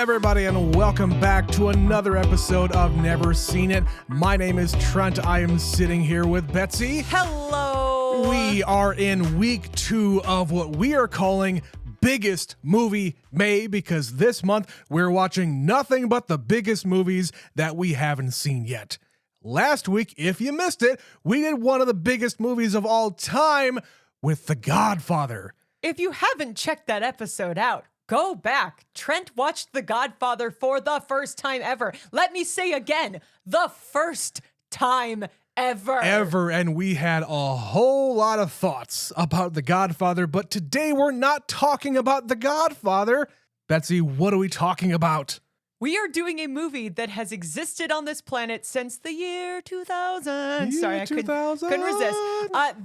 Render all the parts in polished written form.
everybody, and welcome back to another episode of Never Seen It. My name is Trent. I am sitting here with Betsy. Hello. We are in week 2 of what we are calling Biggest Movie May, because this month we're watching nothing but the biggest movies that we haven't seen yet. Last week, if you missed it, we did one of the biggest movies of all time with The Godfather. If you haven't checked that episode out, go back. Trent watched The Godfather for the first time ever. Let me say again, the first time ever. And we had a whole lot of thoughts about The Godfather, but today we're not talking about The Godfather. Betsy, what are we talking about? We are doing a movie that has existed on this planet since the year 2000. Sorry, I couldn't resist.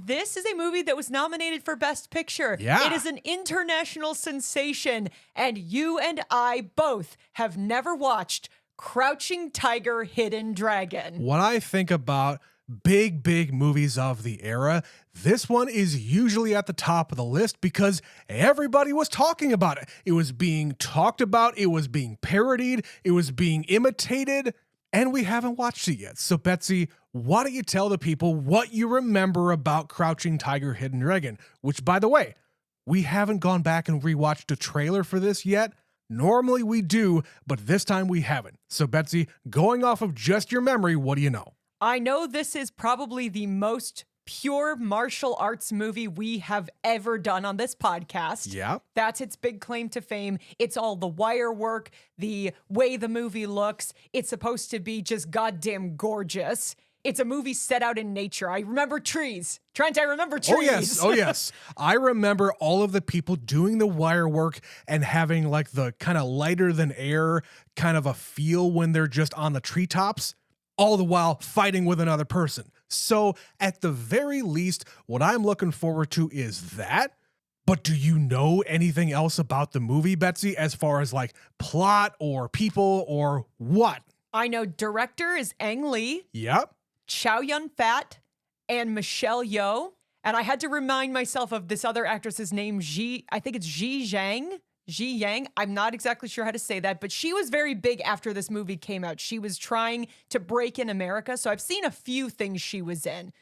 This is a movie that was nominated for Best Picture. Yeah. It is an international sensation, and you and I both have never watched Crouching Tiger, Hidden Dragon. When I think about big movies of the era, this one is usually at the top of the list because everybody was talking about it. It was being talked about, it was being parodied, it was being imitated, and we haven't watched it yet. So Betsy, why don't you tell the people what you remember about Crouching Tiger, Hidden Dragon, which, by the way, we haven't gone back and rewatched a trailer for this yet. Normally we do, but this time we haven't. So Betsy, going off of just your memory, what do you know? I know this is probably the most pure martial arts movie we have ever done on this podcast. Yeah. That's its big claim to fame. It's all the wire work, the way the movie looks. It's supposed to be just goddamn gorgeous. It's a movie set out in nature. I remember trees. Trent, I remember trees. Oh yes. I remember all of the people doing the wire work and having like the kind of lighter than air kind of a feel when they're just on the treetops, all the while fighting with another person. So at the very least, what I'm looking forward to is that. But do you know anything else about the movie, Betsy, as far as like plot or people or what? I know director is Ang Lee, Yep. Chow Yun-fat, and Michelle Yeoh. And I had to remind myself of this other actress's name, I think it's Ji Yang. I'm not exactly sure how to say that, but she was very big after this movie came out. She was trying to break in America, so I've seen a few things she was in.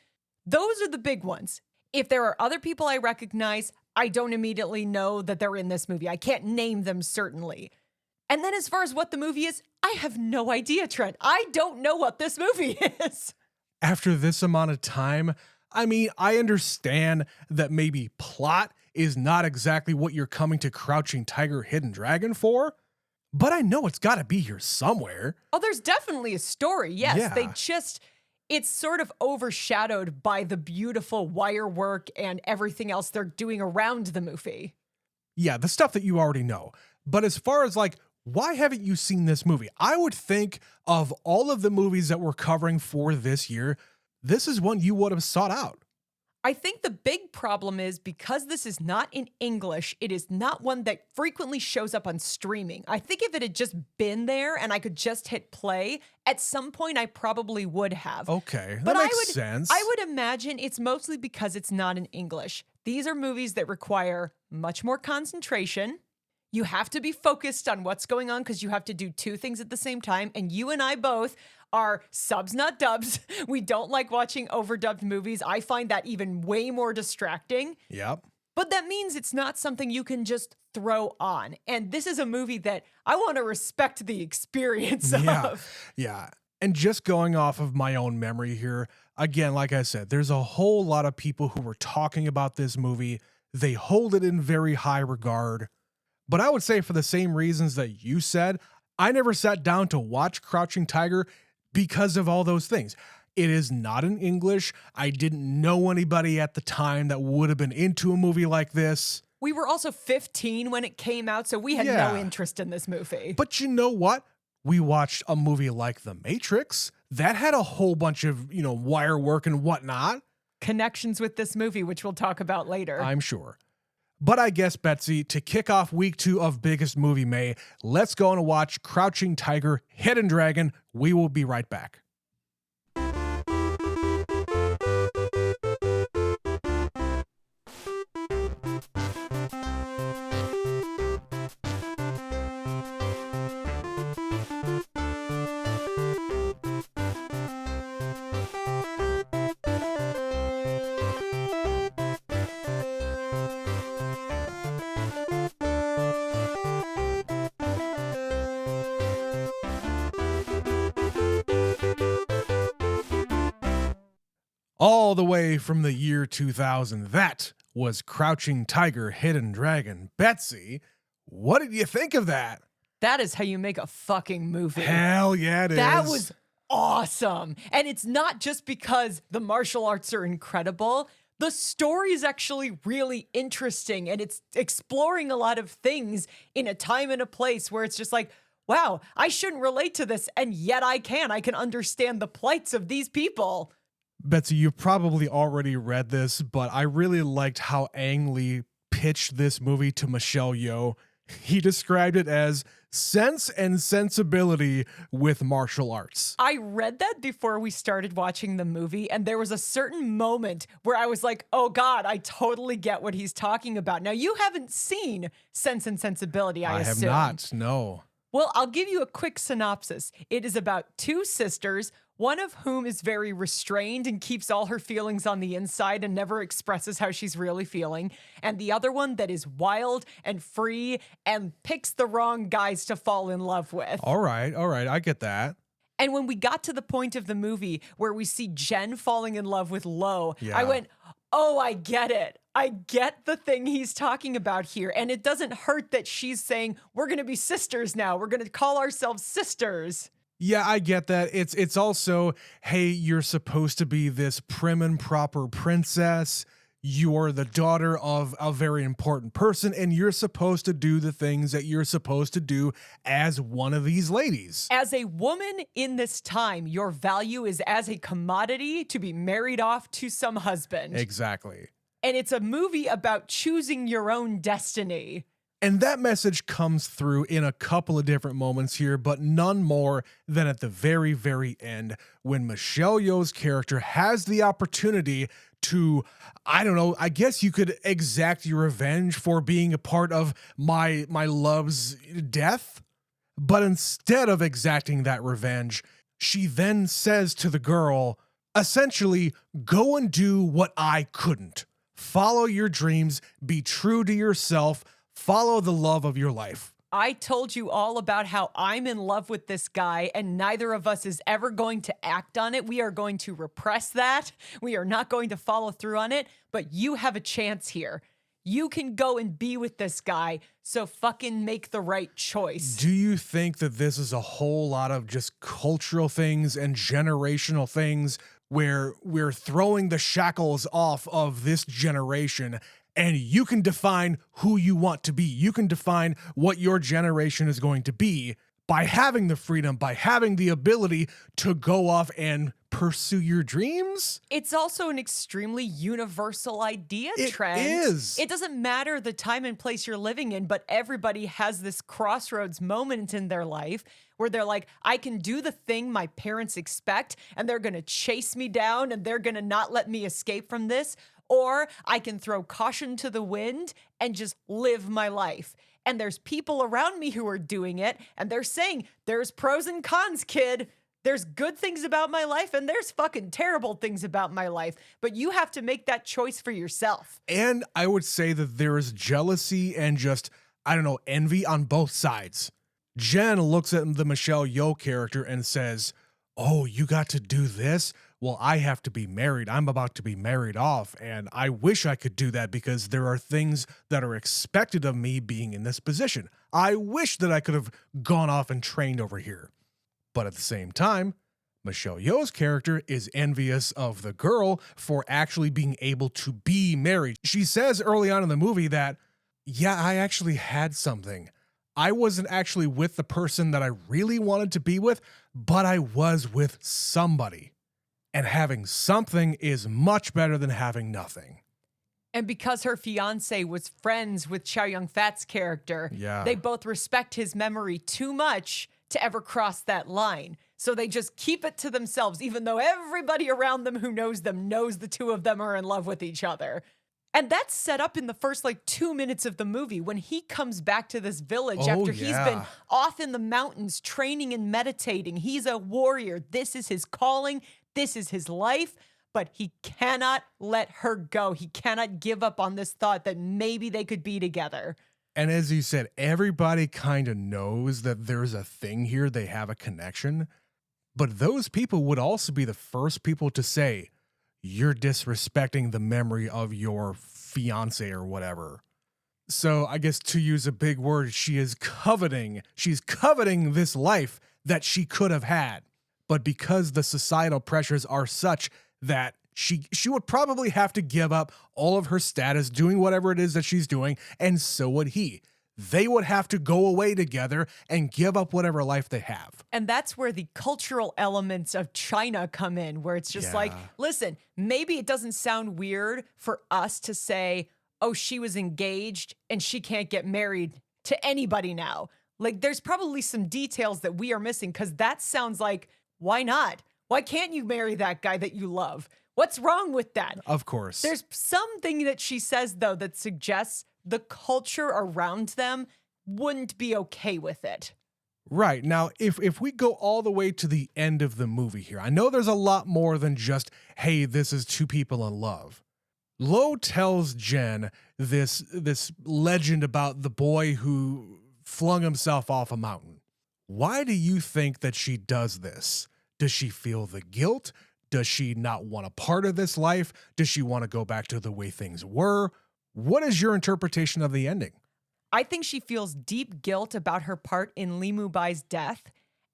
Those are the big ones. If there are other people I recognize, I don't immediately know that they're in this movie. I can't name them, certainly. And then as far as what the movie is, I have no idea, Trent. I don't know what this movie is. After this amount of time, I mean, I understand that maybe plot is not exactly what you're coming to Crouching Tiger, Hidden Dragon for, but I know it's got to be here somewhere. Oh, there's definitely a story, yes. Yeah. It's sort of overshadowed by the beautiful wire work and everything else they're doing around the movie. Yeah, the stuff that you already know. But as far as like, why haven't you seen this movie? I would think of all of the movies that we're covering for this year, this is one you would have sought out. I think the big problem is because this is not in English, it is not one that frequently shows up on streaming. I think if it had just been there and I could just hit play, at some point I probably would have. Okay, But that makes sense. I would imagine it's mostly because it's not in English. These are movies that require much more concentration. You have to be focused on what's going on because you have to do two things at the same time. And you and I both are subs, not dubs. We don't like watching overdubbed movies. I find that even way more distracting. Yep. But that means it's not something you can just throw on. And this is a movie that I want to respect the experience of. Yeah. And just going off of my own memory here, again, like I said, there's a whole lot of people who were talking about this movie. They hold it in very high regard. But I would say for the same reasons that you said, I never sat down to watch Crouching Tiger because of all those things. It is not in English. I didn't know anybody at the time that would have been into a movie like this. We were also 15 when it came out, so we had no interest in this movie. But you know what? We watched a movie like The Matrix that had a whole bunch of, wire work and whatnot. Connections with this movie, which we'll talk about later. I'm sure. But I guess, Betsy, to kick off week 2 of Biggest Movie May, let's go and watch Crouching Tiger, Hidden Dragon. We will be right back. all the way from the year 2000. That was Crouching Tiger, Hidden Dragon. Betsy, what did you think of that? That is how you make a fucking movie. Hell yeah, it is. That was awesome. And it's not just because the martial arts are incredible. The story is actually really interesting, and it's exploring a lot of things in a time and a place where it's just like, wow, I shouldn't relate to this, and yet I can. I can understand the plights of these people. Betsy, you've probably already read this, but I really liked how Ang Lee pitched this movie to Michelle Yeoh. He described it as Sense and Sensibility with martial arts. I read that before we started watching the movie, and there was a certain moment where I was like, oh God, I totally get what he's talking about. Now, you haven't seen Sense and Sensibility, I assume. I have not, no. Well, I'll give you a quick synopsis. It is about two sisters, one of whom is very restrained and keeps all her feelings on the inside and never expresses how she's really feeling, and the other one that is wild and free and picks the wrong guys to fall in love with. All right, I get that. And when we got to the point of the movie where we see Jen falling in love with Lo, Yeah. I went, oh, I get it. I get the thing he's talking about here. And it doesn't hurt that she's saying, we're going to be sisters now. We're going to call ourselves sisters. Yeah, I get that. It's also, hey, you're supposed to be this prim and proper princess. You're the daughter of a very important person, and you're supposed to do the things that you're supposed to do as one of these ladies. As a woman in this time, your value is as a commodity to be married off to some husband. Exactly. And it's a movie about choosing your own destiny. And that message comes through in a couple of different moments here, but none more than at the very, very end when Michelle Yeoh's character has the opportunity to, I don't know, I guess you could exact your revenge for being a part of my love's death. But instead of exacting that revenge, she then says to the girl, essentially, go and do what I couldn't. Follow your dreams, be true to yourself, follow the love of your life. I told you all about how I'm in love with this guy, and neither of us is ever going to act on it. We are going to repress that. We are not going to follow through on it, but you have a chance here. You can go and be with this guy, so fucking make the right choice. Do you think that this is a whole lot of just cultural things and generational things where we're throwing the shackles off of this generation and you can define who you want to be? You can define what your generation is going to be by having the freedom, by having the ability to go off and pursue your dreams? It's also an extremely universal idea, Trent. It is. It doesn't matter the time and place you're living in, but everybody has this crossroads moment in their life where they're like, I can do the thing my parents expect, and they're going to chase me down, and they're going to not let me escape from this. Or I can throw caution to the wind and just live my life. And there's people around me who are doing it, and they're saying, there's pros and cons, kid. There's good things about my life, and there's fucking terrible things about my life. But you have to make that choice for yourself. And I would say that there is jealousy and just, I don't know, envy on both sides. Jen looks at the Michelle Yeoh character and says, oh, you got to do this? Well, I have to be married. I'm about to be married off, and I wish I could do that because there are things that are expected of me being in this position. I wish that I could have gone off and trained over here. But at the same time, Michelle Yeoh's character is envious of the girl for actually being able to be married. She says early on in the movie that, yeah, I actually had something. I wasn't actually with the person that I really wanted to be with, but I was with somebody. And having something is much better than having nothing. And because her fiance was friends with Chow Yun-fat's character, they both respect his memory too much to ever cross that line. So they just keep it to themselves, even though everybody around them who knows them knows the two of them are in love with each other. And that's set up in the first 2 minutes of the movie when he comes back to this village after he's been off in the mountains training and meditating. He's a warrior. This is his calling. This is his life. But he cannot let her go. He cannot give up on this thought that maybe they could be together. And as you said, everybody kind of knows that there's a thing here. They have a connection. But those people would also be the first people to say, you're disrespecting the memory of your fiance or whatever. So I guess to use a big word, she's coveting this life that she could have had. But because the societal pressures are such that she would probably have to give up all of her status doing whatever it is that she's doing, and so would he. They would have to go away together and give up whatever life they have. And that's where the cultural elements of China come in, where it's just like, listen, maybe it doesn't sound weird for us to say, oh, she was engaged and she can't get married to anybody now. Like, there's probably some details that we are missing, because that sounds like, why not? Why can't you marry that guy that you love? What's wrong with that? Of course. There's something that she says, though, that suggests the culture around them wouldn't be okay with it. Right. Now, if we go all the way to the end of the movie here, I know there's a lot more than just, hey, this is two people in love. Lo tells Jen this legend about the boy who flung himself off a mountain. Why do you think that she does this? Does she feel the guilt? Does she not want a part of this life? Does she want to go back to the way things were? What is your interpretation of the ending? I think she feels deep guilt about her part in Li Mubai's death,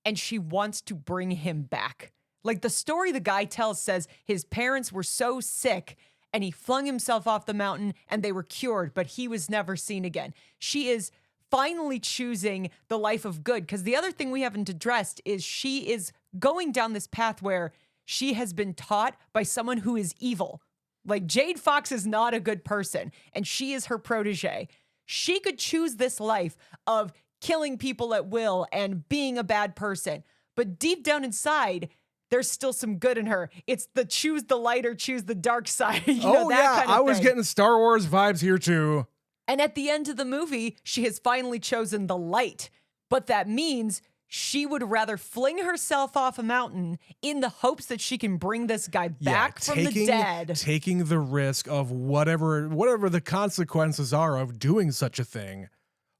and she wants to bring him back. Like, the story the guy tells says his parents were so sick and he flung himself off the mountain and they were cured, but he was never seen again. She is finally choosing the life of good, because the other thing we haven't addressed is she is going down this path where she has been taught by someone who is evil. Like, Jade Fox is not a good person, and she is her protege. She could choose this life of killing people at will and being a bad person, but deep down inside, there's still some good in her. It's the choose the light or choose the dark side. That kind of thing. I was getting Star Wars vibes here too. And at the end of the movie, she has finally chosen the light. But that means she would rather fling herself off a mountain in the hopes that she can bring this guy back from the dead. Taking the risk of whatever the consequences are of doing such a thing.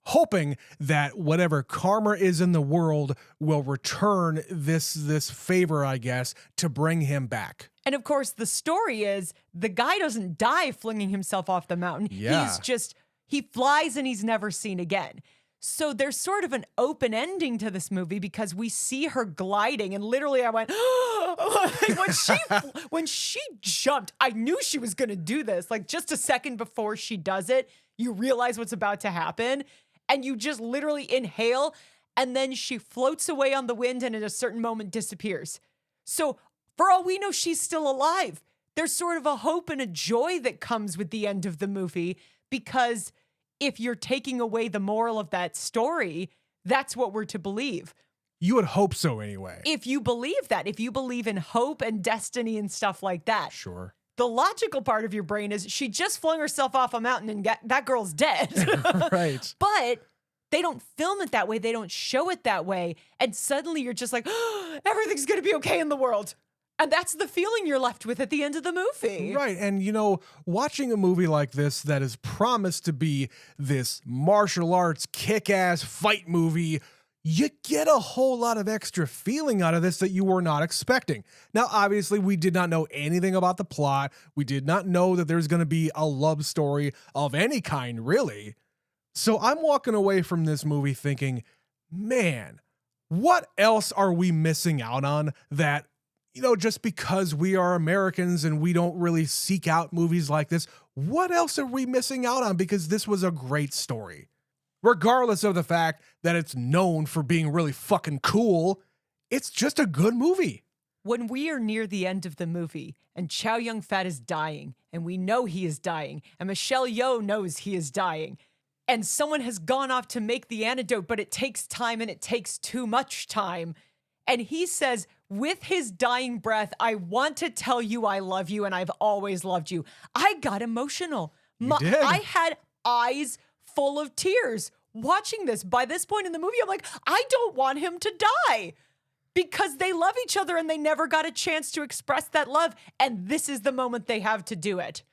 Hoping that whatever karma is in the world will return this favor, I guess, to bring him back. And of course, the story is the guy doesn't die flinging himself off the mountain. Yeah. He flies and he's never seen again. So there's sort of an open ending to this movie, because we see her gliding, and literally I went, when she jumped, I knew she was going to do this. Like, just a second before she does it, you realize what's about to happen, and you just literally inhale, and then she floats away on the wind and at a certain moment disappears. So for all we know, she's still alive. There's sort of a hope and a joy that comes with the end of the movie, because if you're taking away the moral of that story, that's what we're to believe. You would hope so anyway. If you believe that, if you believe in hope and destiny and stuff like that. Sure. The logical part of your brain is she just flung herself off a mountain and that girl's dead. Right. But they don't film it that way. They don't show it that way. And suddenly you're just like, oh, everything's going to be okay in the world. And that's the feeling you're left with at the end of the movie. Right. And, watching a movie like this that is promised to be this martial arts kick-ass fight movie, you get a whole lot of extra feeling out of this that you were not expecting. Now, obviously, we did not know anything about the plot. We did not know that there's going to be a love story of any kind, really. So I'm walking away from this movie thinking, man, what else are we missing out on that, just because we are Americans and we don't really seek out movies like this, what else are we missing out on? Because this was a great story. Regardless of the fact that it's known for being really fucking cool, it's just a good movie. When we are near the end of the movie and Chow Yun-fat is dying, and we know he is dying, and Michelle Yeoh knows he is dying, and someone has gone off to make the antidote, but it takes time and it takes too much time, and he says, with his dying breath, I want to tell you I love you and I've always loved you. I got emotional. You did. I had eyes full of tears watching this. By this point in the movie, I'm like, I don't want him to die, because they love each other and they never got a chance to express that love. And this is the moment they have to do it.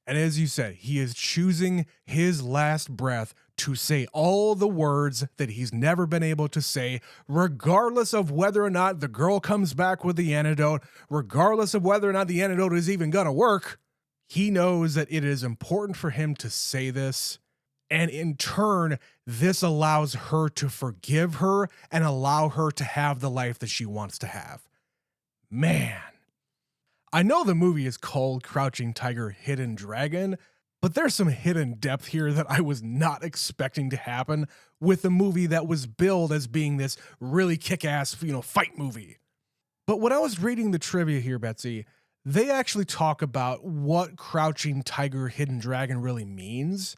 And as you said, he is choosing his last breath to say all the words that he's never been able to say, regardless of whether or not the girl comes back with the antidote, regardless of whether or not the antidote is even going to work. He knows that it is important for him to say this. And in turn, this allows her to forgive her and allow her to have the life that she wants to have. Man, I know the movie is called Crouching Tiger, Hidden Dragon, but there's some hidden depth here that I was not expecting to happen with a movie that was billed as being this really kick-ass, fight movie. But when I was reading the trivia here, Betsy, they actually talk about what Crouching Tiger, Hidden Dragon really means.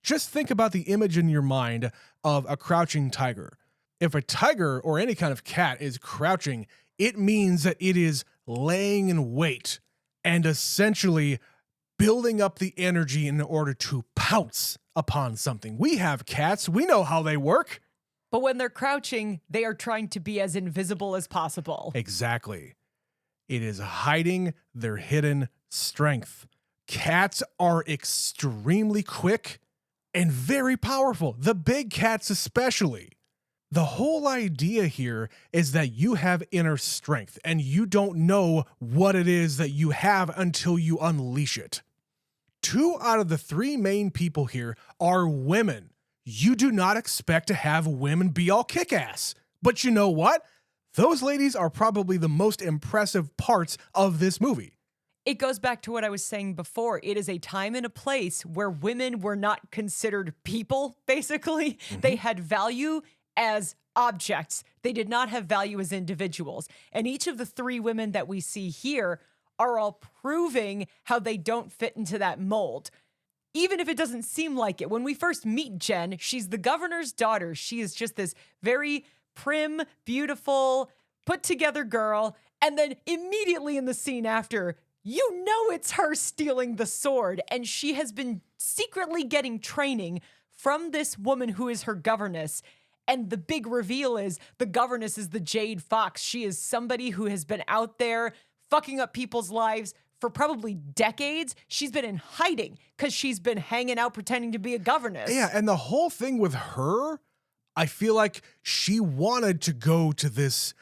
Just think about the image in your mind of a crouching tiger. If a tiger or any kind of cat is crouching, it means that it is laying in wait and essentially building up the energy in order to pounce upon something. We have cats. We know how they work. But when they're crouching, they are trying to be as invisible as possible. Exactly. It is hiding their hidden strength. Cats are extremely quick and very powerful. The big cats especially. The whole idea here is that you have inner strength and you don't know what it is that you have until you unleash it. 2 out of the 3 main people here are women. You do not expect to have women be all kick-ass. But you know what? Those ladies are probably the most impressive parts of this movie. It goes back to what I was saying before. It is a time and a place where women were not considered people, basically. Mm-hmm. They had value as objects. They did not have value as individuals. And each of the 3 women that we see here are all proving how they don't fit into that mold. Even if it doesn't seem like it. When we first meet Jen, she's the governor's daughter. She is just this very prim, beautiful, put together girl. And then immediately in the scene after, you know it's her stealing the sword, and she has been secretly getting training from this woman who is her governess. And the big reveal is the governess is the Jade Fox. She is somebody who has been out there fucking up people's lives for probably decades. She's been in hiding because she's been hanging out pretending to be a governess. Yeah, and the whole thing with her, I feel like she wanted to go to this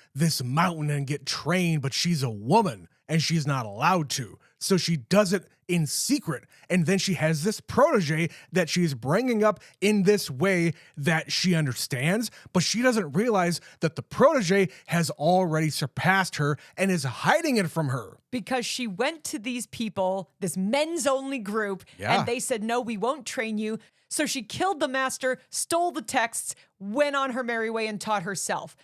mountain and get trained, but she's a woman and she's not allowed to. So she does it in secret. And then she has this protege that she's bringing up in this way that she understands, but she doesn't realize that the protege has already surpassed her and is hiding it from her. Because she went to these people, this men's only group, and they said, no, we won't train you. So she killed the master, stole the texts, went on her merry way and taught herself.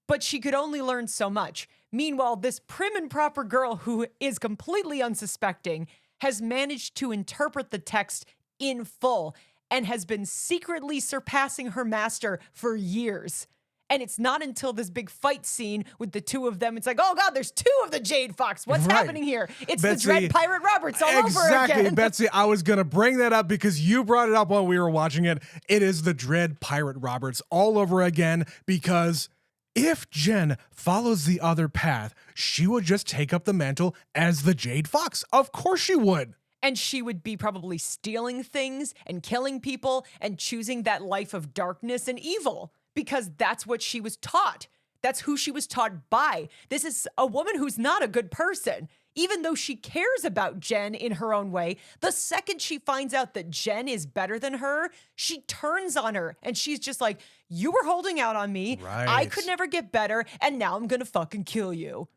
But she could only learn so much. Meanwhile, this prim and proper girl who is completely unsuspecting has managed to interpret the text in full and has been secretly surpassing her master for years. And it's not until this big fight scene with the 2 of them, it's like, oh God, there's 2 of the Jade Fox. What's happening here? It's Betsy, the Dread Pirate Roberts all over again. Exactly, Betsy. I was going to bring that up because you brought it up while we were watching it. It is the Dread Pirate Roberts all over again because if Jen follows the other path, she would just take up the mantle as the Jade Fox. Of course she would. And she would be probably stealing things and killing people and choosing that life of darkness and evil because that's what she was taught. That's who she was taught by. This is a woman who's not a good person. Even though she cares about Jen in her own way, the second she finds out that Jen is better than her, she turns on her and she's just like, you were holding out on me. Right. I could never get better. And now I'm going to fucking kill you.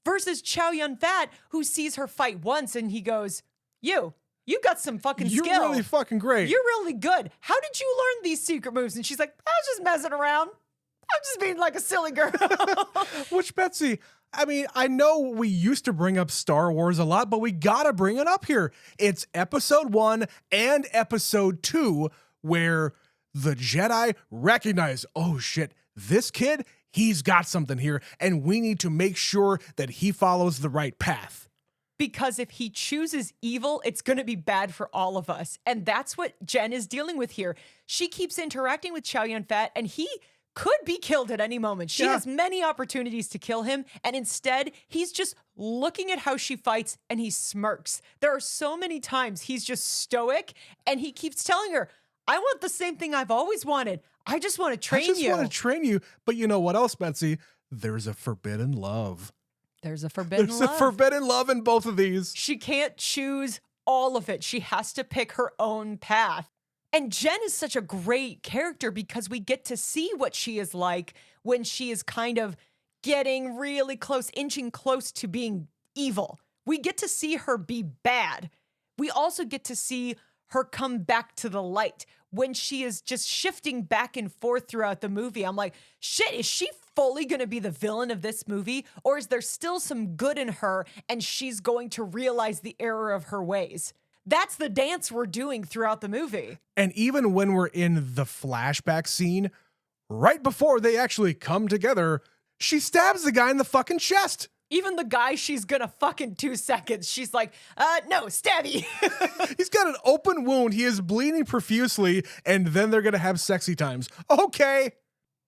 Versus Chow Yun-fat, who sees her fight once and he goes, you got some fucking skill. You're really fucking great. You're really good. How did you learn these secret moves? And she's like, I was just messing around. I'm just being like a silly girl. Which, Betsy, I mean, I know we used to bring up Star Wars a lot, but we gotta bring it up here. It's episode 1 and episode 2 where the Jedi recognize, oh shit, this kid, he's got something here, and we need to make sure that he follows the right path. Because if he chooses evil, it's going to be bad for all of us. And that's what Jen is dealing with here. She keeps interacting with Chow Yun-fat, and he could be killed at any moment. She has many opportunities to kill him, and instead, he's just looking at how she fights, and he smirks. There are so many times he's just stoic, and he keeps telling her, I want the same thing I've always wanted. I just want to train you. I just want to train you. But you know what else, Betsy? There's a forbidden love. There's a forbidden There's love. a forbidden love in both of these. She can't choose all of it. She has to pick her own path. And Jen is such a great character because we get to see what she is like when she is kind of getting really close, inching close to being evil. We get to see her be bad. We also get to see her come back to the light when she is just shifting back and forth throughout the movie. I'm like, shit, is she fully going to be the villain of this movie? Or is there still some good in her and she's going to realize the error of her ways? That's the dance we're doing throughout the movie. And even when we're in the flashback scene, right before they actually come together, she stabs the guy in the fucking chest. Even the guy she's gonna fuck in 2 seconds, she's like, no, stabby. He's got an open wound. He is bleeding profusely, and then they're gonna have sexy times. Okay.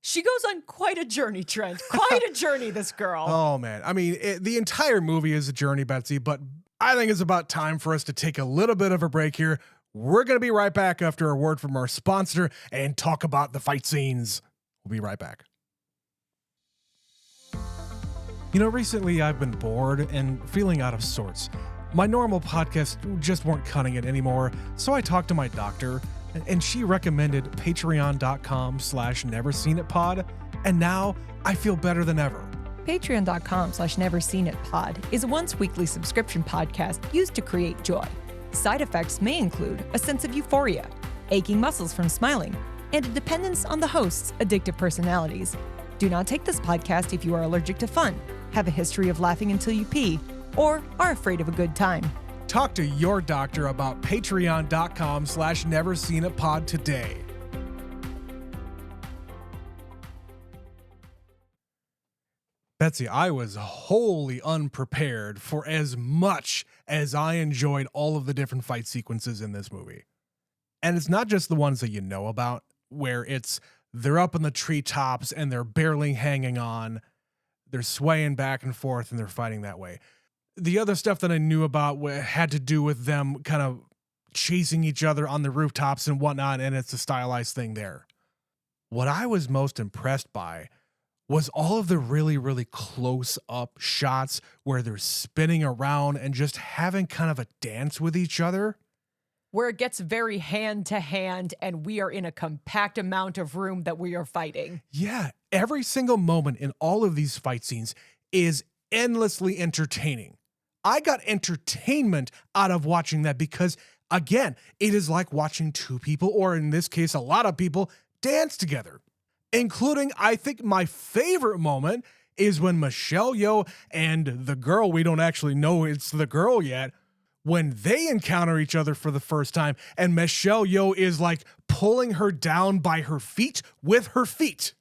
She goes on quite a journey, Trent. Quite a journey, this girl. Oh, man. I mean, the entire movie is a journey, Betsy, but I think it's about time for us to take a little bit of a break here. We're going to be right back after a word from our sponsor and talk about the fight scenes. We'll be right back. You know, recently I've been bored and feeling out of sorts. My normal podcasts just weren't cutting it anymore, so I talked to my doctor, and she recommended patreon.com/neverseenitpod, and now I feel better than ever. Patreon.com/neverseenitpod is a once-weekly subscription podcast used to create joy. Side effects may include a sense of euphoria, aching muscles from smiling, and a dependence on the host's addictive personalities. Do not take this podcast if you are allergic to fun, have a history of laughing until you pee, or are afraid of a good time. Talk to your doctor about patreon.com/neverseenitpod today. Betsy, I was wholly unprepared for as much as I enjoyed all of the different fight sequences in this movie. And it's not just the ones that you know about, where they're up in the treetops and they're barely hanging on. They're swaying back and forth and they're fighting that way. The other stuff that I knew about had to do with them kind of chasing each other on the rooftops and whatnot, and it's a stylized thing there. What I was most impressed by was all of the really, really close up shots where they're spinning around and just having kind of a dance with each other. Where it gets very hand to hand and we are in a compact amount of room that we are fighting. Yeah, every single moment in all of these fight scenes is endlessly entertaining. I got entertainment out of watching that because, again, it is like watching two people, or in this case, a lot of people, dance together. Including, I think, my favorite moment is when Michelle Yeoh and the girl, we don't actually know it's the girl yet, when they encounter each other for the first time, and Michelle Yeoh is like pulling her down by her feet with her feet.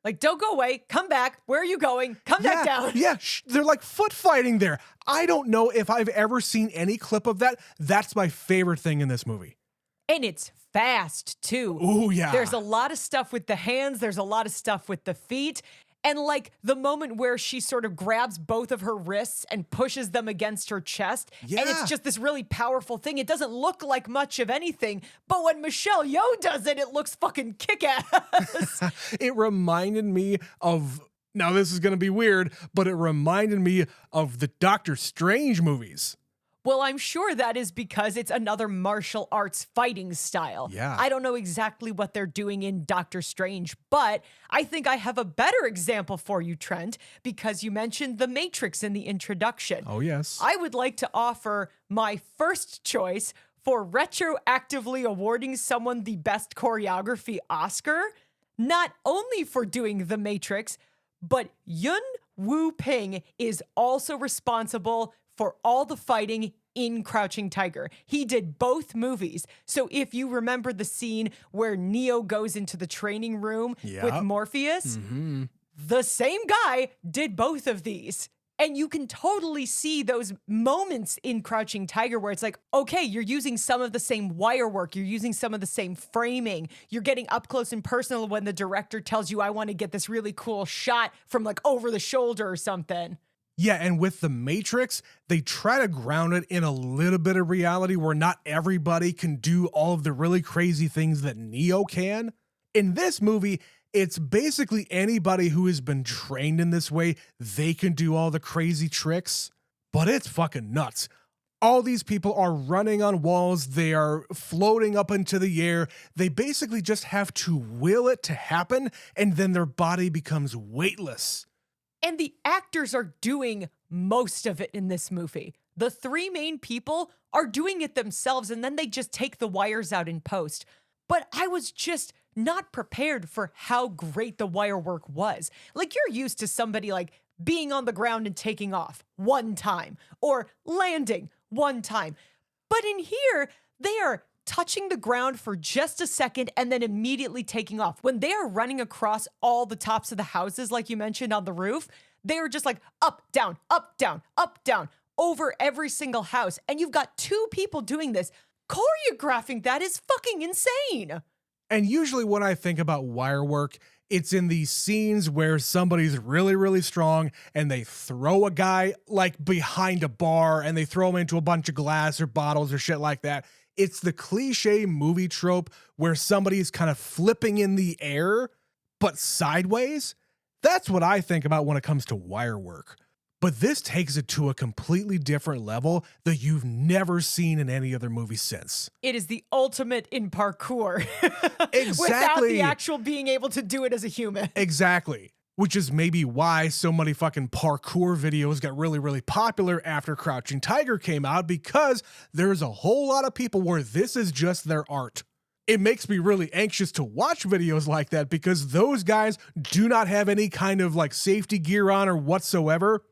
Like, don't go away. Come back. Where are you going? Come back down. Yeah, they're like foot fighting there. I don't know if I've ever seen any clip of that. That's my favorite thing in this movie. And it's fast, too. Ooh, yeah. There's a lot of stuff with the hands. There's a lot of stuff with the feet. And like the moment where she sort of grabs both of her wrists and pushes them against her chest. Yeah. And it's just this really powerful thing. It doesn't look like much of anything. But when Michelle Yeoh does it, it looks fucking kick-ass. It reminded me of, now this is going to be weird, but it reminded me of the Doctor Strange movies. Well, I'm sure that is because it's another martial arts fighting style. Yeah. I don't know exactly what they're doing in Doctor Strange, but I think I have a better example for you, Trent, because you mentioned The Matrix in the introduction. Oh, yes. I would like to offer my first choice for retroactively awarding someone the best choreography Oscar, not only for doing The Matrix, but Yun Woo Ping is also responsible for all the fighting in Crouching Tiger. He did both movies. So if you remember the scene where Neo goes into the training room with Morpheus, the same guy did both of these. And you can totally see those moments in Crouching Tiger where it's like, okay, you're using some of the same wire work. You're using some of the same framing. You're getting up close and personal when the director tells you, I want to get this really cool shot from like over the shoulder or something. Yeah, and with The Matrix, they try to ground it in a little bit of reality where not everybody can do all of the really crazy things that Neo can. In this movie, it's basically anybody who has been trained in this way, they can do all the crazy tricks, but it's fucking nuts. All these people are running on walls, they are floating up into the air. They basically just have to will it to happen, and then their body becomes weightless. And the actors are doing most of it in this movie. The three main people are doing it themselves, and then they just take the wires out in post. But I was just not prepared for how great the wire work was. Like, you're used to somebody like being on the ground and taking off one time, or landing one time. But in here, they are touching the ground for just a second and then immediately taking off. When they are running across all the tops of the houses, like you mentioned on the roof, they are just like up, down, up, down, up, down, over every single house. And you've got two people doing this. Choreographing that is fucking insane. And usually when I think about wire work, it's in these scenes where somebody's really, really strong and they throw a guy like behind a bar and they throw him into a bunch of glass or bottles or shit like that. It's the cliche movie trope where somebody's kind of flipping in the air, but sideways. That's what I think about when it comes to wire work. But this takes it to a completely different level that you've never seen in any other movie since. It is the ultimate in parkour. Exactly. Without the actual being able to do it as a human. Exactly. Which is maybe why so many fucking parkour videos got really, really popular after Crouching Tiger came out, because there's a whole lot of people where this is just their art. It makes me really anxious to watch videos like that because those guys do not have any kind of like safety gear on or whatsoever.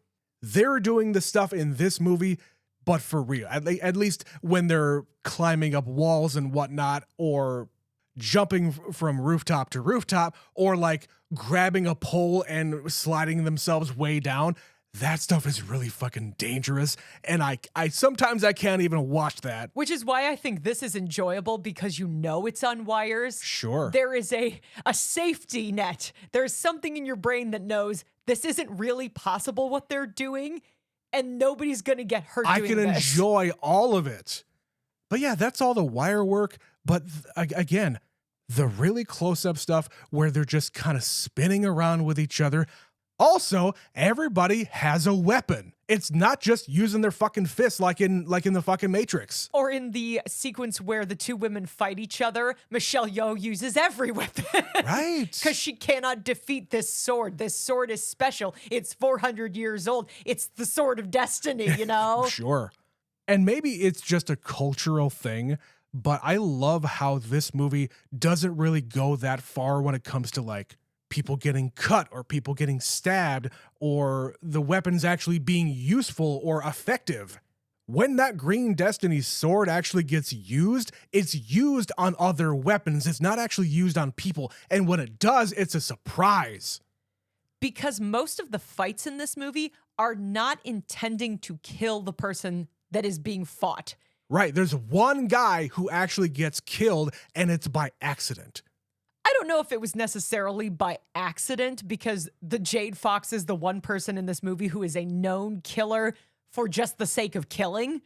They're doing the stuff in this movie, but for real. At least when they're climbing up walls and whatnot, or jumping from rooftop to rooftop, or like grabbing a pole and sliding themselves way down. That stuff is really fucking dangerous. And I sometimes I can't even watch that. Which is why I think this is enjoyable, because you know it's on wires. Sure. There is a safety net. There's something in your brain that knows this isn't really possible what they're doing, and nobody's gonna get hurt doing I can this. enjoy all of it. But yeah, that's all the wire work. But again, the really close-up stuff where they're just kind of spinning around with each other. Also, everybody has a weapon. It's not just using their fucking fists like in the fucking Matrix. Or in the sequence where the two women fight each other, Michelle Yeoh uses every weapon. Right. Because she cannot defeat this sword. This sword is special. It's 400 years old. It's the sword of destiny, you know? Sure. And maybe it's just a cultural thing, but I love how this movie doesn't really go that far when it comes to like people getting cut or people getting stabbed or the weapons actually being useful or effective. When that Green Destiny sword actually gets used, it's used on other weapons. It's not actually used on people. And when it does, it's a surprise. Because most of the fights in this movie are not intending to kill the person that is being fought. Right. There's one guy who actually gets killed, and it's by accident. I don't know if it was necessarily by accident, because the Jade Fox is the one person in this movie who is a known killer for just the sake of killing.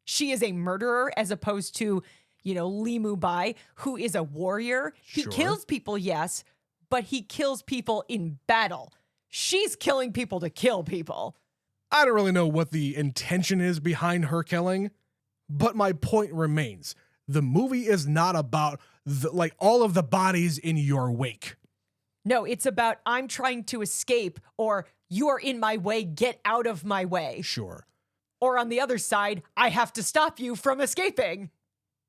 She is a murderer, as opposed to, Lee Mu-bai, who is a warrior. He Sure. kills people, yes, but he kills people in battle. She's killing people to kill people. I don't really know what the intention is behind her killing, but my point remains. The movie is not about all of the bodies in your wake. No, it's about I'm trying to escape, or you are in my way, get out of my way. Sure. Or on the other side, I have to stop you from escaping.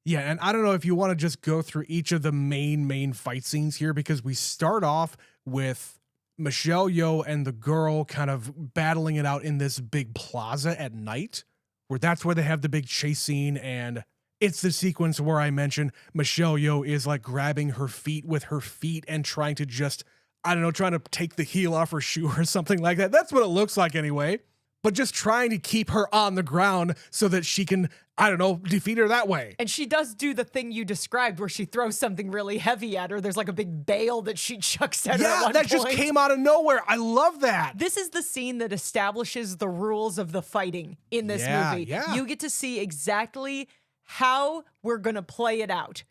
Yeah, and I don't know if you want to just go through each of the main fight scenes here, because we start off with Michelle Yeoh and the girl kind of battling it out in this big plaza at night, where that's where they have the big chase scene. And it's the sequence where I mentioned Michelle Yeoh is like grabbing her feet with her feet and trying to just, trying to take the heel off her shoe or something like that. That's what it looks like anyway. but just trying to keep her on the ground so that she can, I don't know, defeat her that way. And she does do the thing you described where she throws something really heavy at her. There's like a big bale that she chucks at her at one that point. just came out of nowhere. I love that. This is the scene that establishes the rules of the fighting in this movie. Yeah. You get to see exactly how we're going to play it out.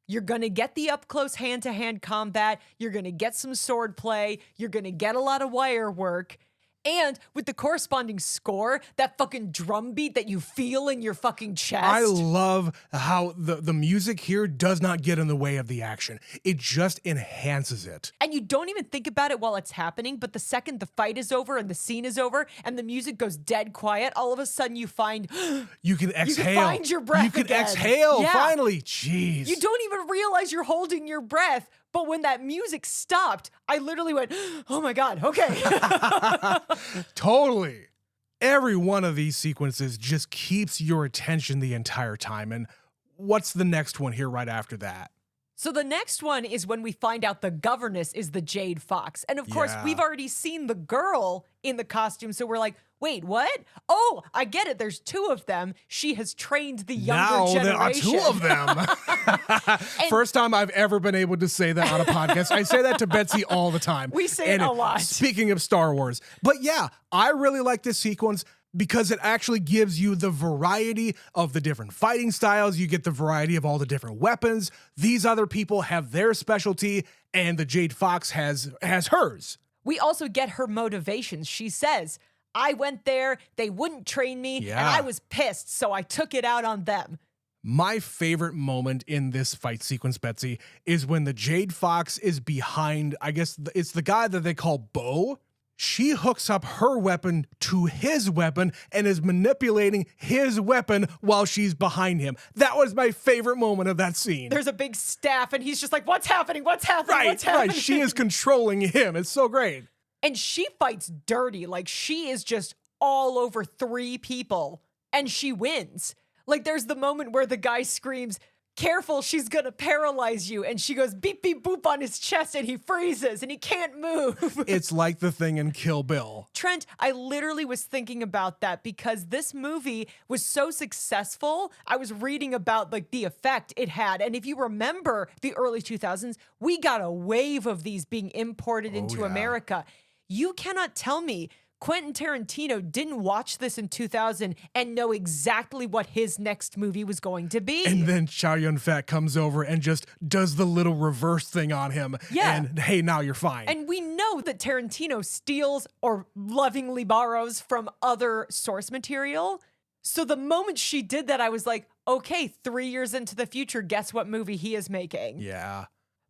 You're going to get the up-close hand-to-hand combat. You're going to get some sword play. You're going to get a lot of wire work. And with the corresponding score, that fucking drum beat that you feel in your fucking chest. I love how the music here does not get in the way of the action. It just enhances it. And you don't even think about it while it's happening, but the second the fight is over and the scene is over and the music goes dead quiet, all of a sudden you find you can exhale. You can find your breath You can again. exhale, Yeah. finally. Jeez. You don't even realize you're holding your breath. But when that music stopped, I literally went, oh my God, okay. Totally. Every one of these sequences just keeps your attention the entire time. And what's the next one here right after that? So the next one is when we find out the governess is the Jade Fox. And of course, Yeah. we've already seen the girl in the costume. So we're like, wait, what? Oh, I get it. There's two of them. She has trained the younger generation. Now there are two of them. First time I've ever been able to say that on a podcast. I say that to Betsy all the time. We say it a lot. Speaking of Star Wars. But yeah, I really like this sequence because it actually gives you the variety of the different fighting styles. You get the variety of all the different weapons. These other people have their specialty, and the Jade Fox has hers. We also get her motivations. She says, I went there, they wouldn't train me, and I was pissed, so I took it out on them. My favorite moment in this fight sequence, Betsy, is when the Jade Fox is behind, I guess it's the guy that they call Bo. She hooks up her weapon to his weapon and is manipulating his weapon while she's behind him. That was my favorite moment of that scene. There's a big staff, and he's just like, what's happening? What's happening? What's happening? Right. She is controlling him. It's so great. And she fights dirty. Like, she is just all over three people, and she wins. Like, there's the moment where the guy screams, careful, she's gonna paralyze you. And she goes beep, beep, boop on his chest, and he freezes, and he can't move. It's like the thing in Kill Bill. Trent, I literally was thinking about that because this movie was so successful. I was reading about like the effect it had. And if you remember the early 2000s, we got a wave of these being imported into America. You cannot tell me Quentin Tarantino didn't watch this in 2000 and know exactly what his next movie was going to be. And then Chow Yun-fat comes over and just does the little reverse thing on him. Yeah. And hey, now you're fine. And we know that Tarantino steals or lovingly borrows from other source material. So the moment she did that, I was like, okay, 3 years into the future, guess what movie he is making? Yeah.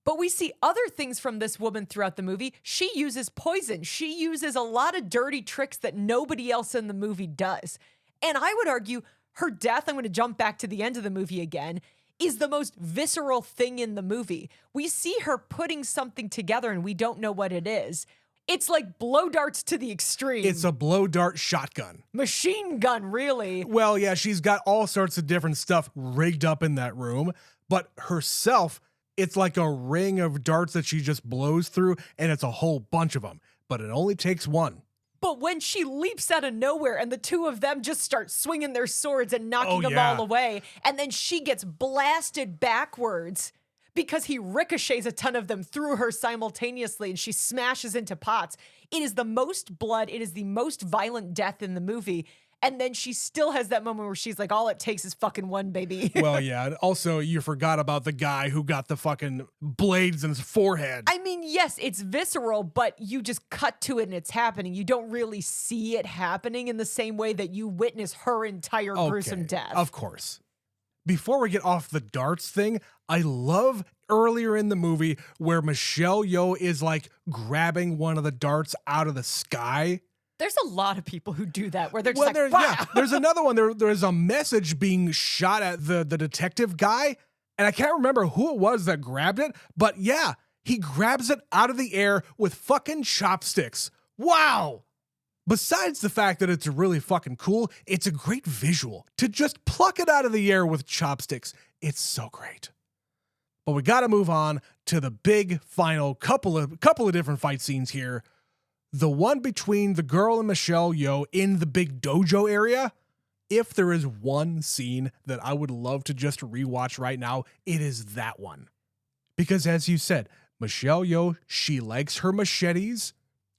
But we see other things from this woman throughout the movie. She uses poison. She uses a lot of dirty tricks that nobody else in the movie does. And I would argue her death, I'm going to jump back to the end of the movie again, is the most visceral thing in the movie. We see her putting something together and we don't know what it is. It's like blow darts to the extreme. It's a blow dart shotgun. Machine gun, really. Well, yeah, she's got all sorts of different stuff rigged up in that room, but herself, it's like a ring of darts that she just blows through, and it's a whole bunch of them, but it only takes one. But when she leaps out of nowhere and the two of them just start swinging their swords and knocking them all away, and then she gets blasted backwards because he ricochets a ton of them through her simultaneously and she smashes into pots. It is the most blood. It is the most violent death in the movie. And then she still has that moment where she's like, all it takes is fucking one, baby. Well, yeah. And also, you forgot about the guy who got the fucking blades in his forehead. I mean, yes, it's visceral, but you just cut to it and it's happening. You don't really see it happening in the same way that you witness her entire gruesome death. Of course. Before we get off the darts thing, I love earlier in the movie where Michelle Yeoh is like grabbing one of the darts out of the sky. There's a lot of people who do that where they're just like, yeah, there's another one. There's a message being shot at the detective guy, and I can't remember who it was that grabbed it, but yeah, he grabs it out of the air with fucking chopsticks. Wow! Besides the fact that it's really fucking cool, it's a great visual. To just pluck it out of the air with chopsticks, it's so great. But we gotta move on to the big final couple of different fight scenes here. The one between the girl and Michelle Yeoh in the big dojo area. If there is one scene that I would love to just rewatch right now, it is that one. Because as you said, Michelle Yeoh, she likes her machetes.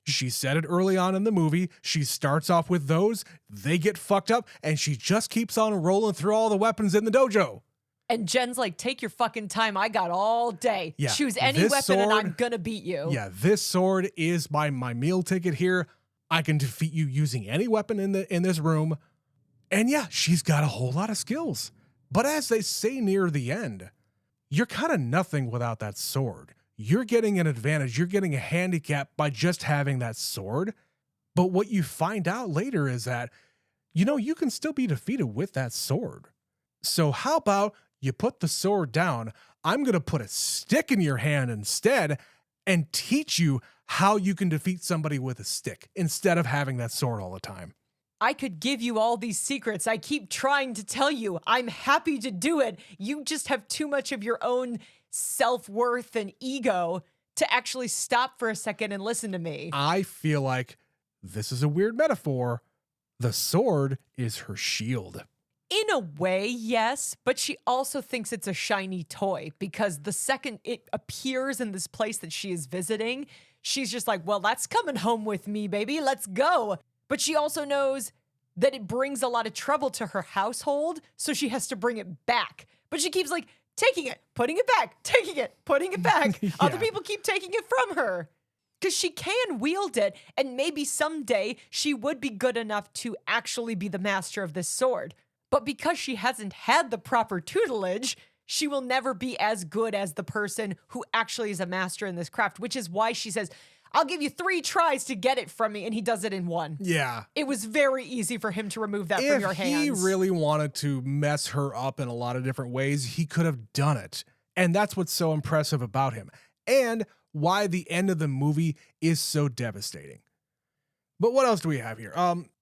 She said it early on in the movie. She starts off with those, they get fucked up, and she just keeps on rolling through all the weapons in the dojo. And Jen's like, take your fucking time. I got all day. Yeah, choose any this weapon and sword- I'm gonna beat you. Yeah, this sword is my meal ticket here. I can defeat you using any weapon in this room. And yeah, she's got a whole lot of skills. But as they say near the end, you're kind of nothing without that sword. You're getting an advantage. You're getting a handicap by just having that sword. But what you find out later is that, you can still be defeated with that sword. So how about you put the sword down? I'm going to put a stick in your hand instead and teach you how you can defeat somebody with a stick instead of having that sword all the time. I could give you all these secrets. I keep trying to tell you. I'm happy to do it. You just have too much of your own self-worth and ego to actually stop for a second and listen to me. I feel like this is a weird metaphor. The sword is her shield. In a way, yes, but she also thinks it's a shiny toy because the second it appears in this place that she is visiting, she's just like, well, that's coming home with me, baby. Let's go. But she also knows that it brings a lot of trouble to her household, so she has to bring it back. But she keeps like taking it, putting it back, taking it, putting it back. Yeah. Other people keep taking it from her because she can wield it, and maybe someday she would be good enough to actually be the master of this sword. But because she hasn't had the proper tutelage, she will never be as good as the person who actually is a master in this craft, which is why she says, I'll give you 3 tries to get it from me, and he does it in 1. Yeah. It was very easy for him to remove that from your hands. If he really wanted to mess her up in a lot of different ways, he could have done it. And that's what's so impressive about him. And why the end of the movie is so devastating. But what else do we have here?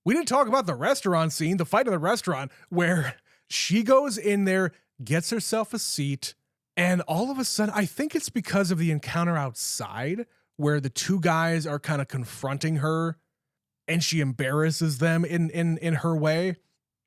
We didn't talk about the restaurant scene, the fight in the restaurant, where she goes in there, gets herself a seat, and all of a sudden, I think it's because of the encounter outside, where the 2 guys are kind of confronting her, and she embarrasses them in her way.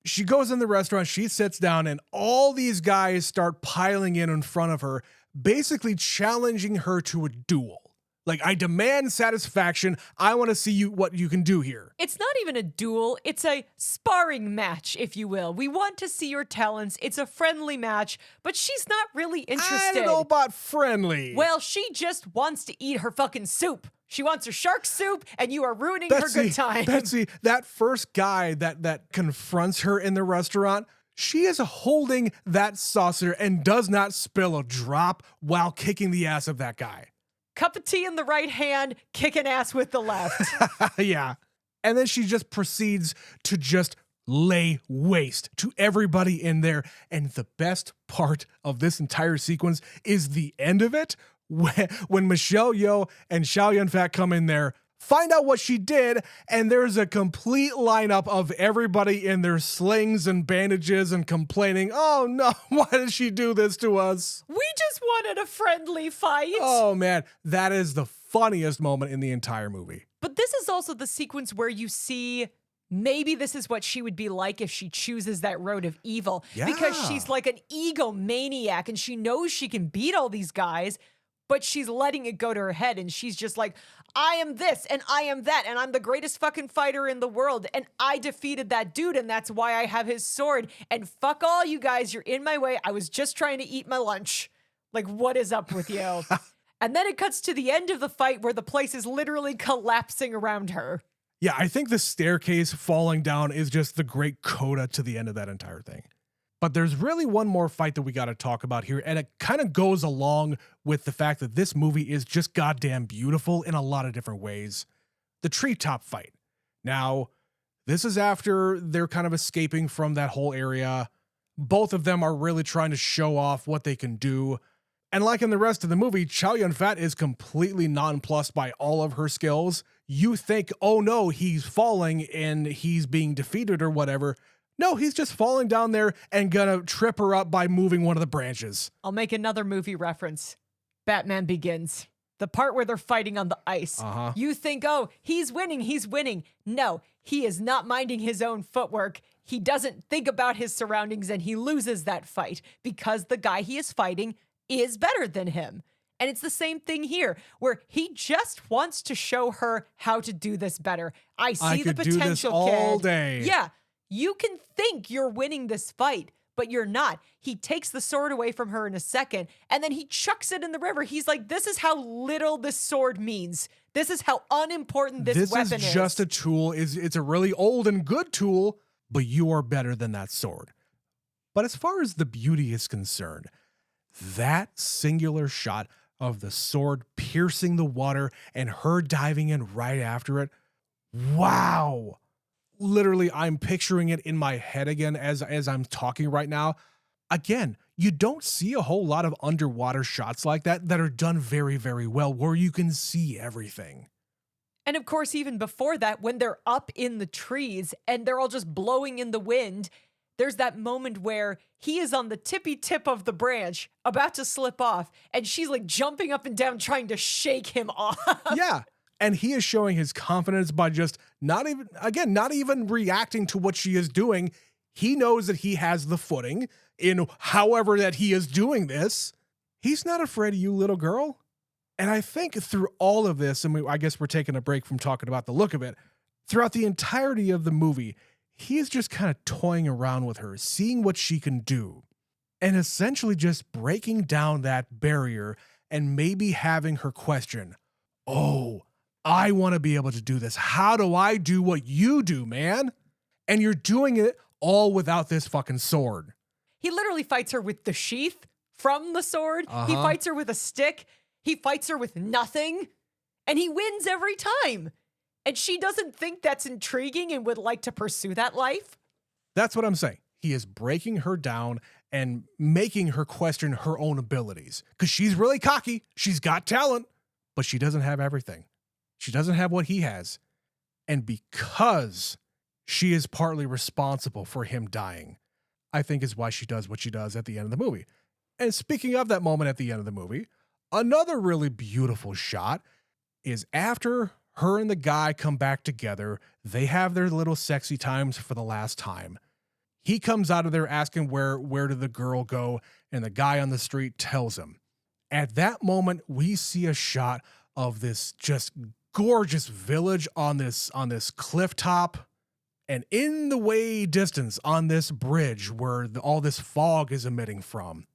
She goes in the restaurant, she sits down, and all these guys start piling in front of her, basically challenging her to a duel. Like, I demand satisfaction. I want to see what you can do here. It's not even a duel. It's a sparring match, if you will. We want to see your talents. It's a friendly match, but she's not really interested. I don't know about friendly. Well, she just wants to eat her fucking soup. She wants her shark soup, and you are ruining her good time. Betsy, that first guy that confronts her in the restaurant, she is holding that saucer and does not spill a drop while kicking the ass of that guy. Cup of tea in the right hand, kicking ass with the left. Yeah. And then she just proceeds to just lay waste to everybody in there. And the best part of this entire sequence is the end of it, when Michelle Yeoh and Chow Yun-fat come in there, find out what she did, and there's a complete lineup of everybody in their slings and bandages and complaining, oh no, why did she do this to us? We just wanted a friendly fight. Oh man, that is the funniest moment in the entire movie. But this is also the sequence where you see maybe this is what she would be like if she chooses that road of evil. Yeah. Because she's like an egomaniac and she knows she can beat all these guys, but she's letting it go to her head, and she's just like, I am this and I am that, and I'm the greatest fucking fighter in the world, and I defeated that dude, and that's why I have his sword, and fuck all you guys, you're in my way. I was just trying to eat my lunch. Like, what is up with you? And then it cuts to the end of the fight where the place is literally collapsing around her. Yeah, I think the staircase falling down is just the great coda to the end of that entire thing. But there's really one more fight that we got to talk about here, and it kind of goes along with the fact that this movie is just goddamn beautiful in a lot of different ways. The treetop fight. Now, this is after they're kind of escaping from that whole area. Both of them are really trying to show off what they can do. And like in the rest of the movie, Chow Yun-fat is completely nonplussed by all of her skills. You think, oh no, he's falling and he's being defeated or whatever. No, he's just falling down there and gonna trip her up by moving one of the branches. I'll make another movie reference. Batman Begins. The part where they're fighting on the ice. Uh-huh. You think, oh, he's winning, he's winning. No, he is not minding his own footwork. He doesn't think about his surroundings and he loses that fight because the guy he is fighting is better than him. And it's the same thing here, where he just wants to show her how to do this better. I see the potential, do this all day. Yeah, you can think you're winning this fight, but you're not. He takes the sword away from her in a second, and then he chucks it in the river. He's like, this is how little this sword means. This is how unimportant this weapon is. This is just a tool. It's a really old and good tool, but you are better than that sword. But as far as the beauty is concerned, that singular shot of the sword piercing the water and her diving in right after it, wow. Literally, I'm picturing it in my head again as I'm talking right now. Again, you don't see a whole lot of underwater shots like that are done very, very well, where you can see everything. And of course, even before that, when they're up in the trees and they're all just blowing in the wind, there's that moment where he is on the tippy tip of the branch, about to slip off, and she's like jumping up and down trying to shake him off. Yeah. And he is showing his confidence by just not even reacting to what she is doing. He knows that he has the footing in however that he is doing this. He's not afraid of you, little girl. And I think through all of this, and I guess we're taking a break from talking about the look of it, throughout the entirety of the movie, he is just kind of toying around with her, seeing what she can do, and essentially just breaking down that barrier and maybe having her question, oh, I want to be able to do this. How do I do what you do, man? And you're doing it all without this fucking sword. He literally fights her with the sheath from the sword. He fights her with a stick. He fights her with nothing. And he wins every time. And she doesn't think that's intriguing and would like to pursue that life. That's what I'm saying. He is breaking her down and making her question her own abilities. Because she's really cocky. She's got talent. But she doesn't have everything. She doesn't have what he has. And because she is partly responsible for him dying, I think is why she does what she does at the end of the movie. And speaking of that moment at the end of the movie, another really beautiful shot is after her and the guy come back together. They have their little sexy times for the last time. He comes out of there asking where did the girl go, and the guy on the street tells him. At that moment, we see a shot of this just gorgeous village on this cliff top, and in the way distance on this bridge where all this fog is emitting from,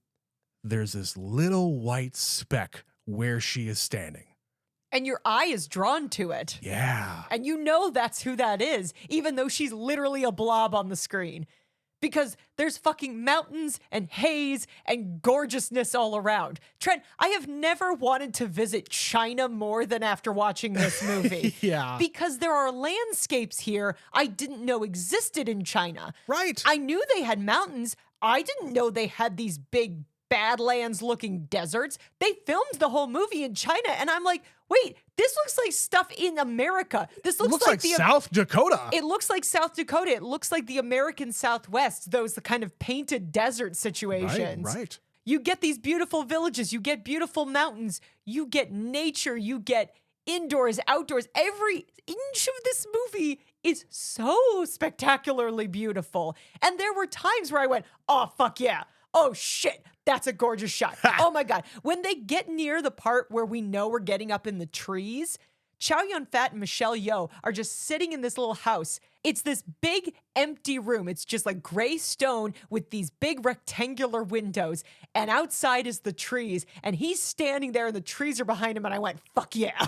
there's this little white speck where she is standing. And your eye is drawn to it. Yeah. And you know that's who that is, even though she's literally a blob on the screen. Because there's fucking mountains and haze and gorgeousness all around. Trent, I have never wanted to visit China more than after watching this movie. Yeah. Because there are landscapes here I didn't know existed in China. Right. I knew they had mountains. I didn't know they had these big Badlands looking deserts. They filmed the whole movie in China, and I'm like, wait, this looks like stuff in America. This looks like the South Dakota. It looks like South Dakota. It looks like the American Southwest, those the kind of painted desert situations. Right. You get these beautiful villages, you get beautiful mountains, you get nature, you get indoors, outdoors. Every inch of this movie is so spectacularly beautiful. And there were times where I went, oh, fuck yeah. Oh, shit. That's a gorgeous shot. Oh, my God. When they get near the part where we know we're getting up in the trees, Chow Yun-fat and Michelle Yeoh are just sitting in this little house. It's this big empty room. It's just like gray stone with these big rectangular windows. And outside is the trees. And he's standing there and the trees are behind him. And I went, fuck yeah.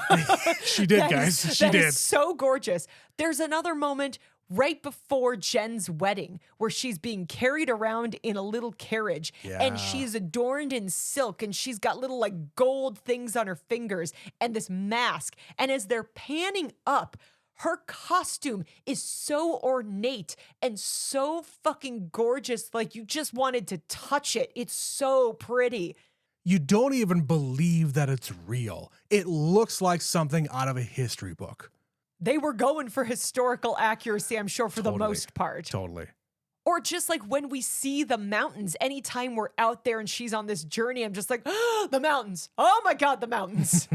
She did, guys. She did. Is so gorgeous. There's another moment right before Jen's wedding where she's being carried around in a little carriage. Yeah. And she's adorned in silk and she's got little like gold things on her fingers and this mask. And as they're panning up, her costume is so ornate and so fucking gorgeous. Like you just wanted to touch it. It's so pretty. You don't even believe that it's real. It looks like something out of a history book. They were going for historical accuracy, I'm sure, for the most part. Totally. Or just like when we see the mountains, anytime we're out there and she's on this journey, I'm just like, oh, the mountains. Oh my God, the mountains.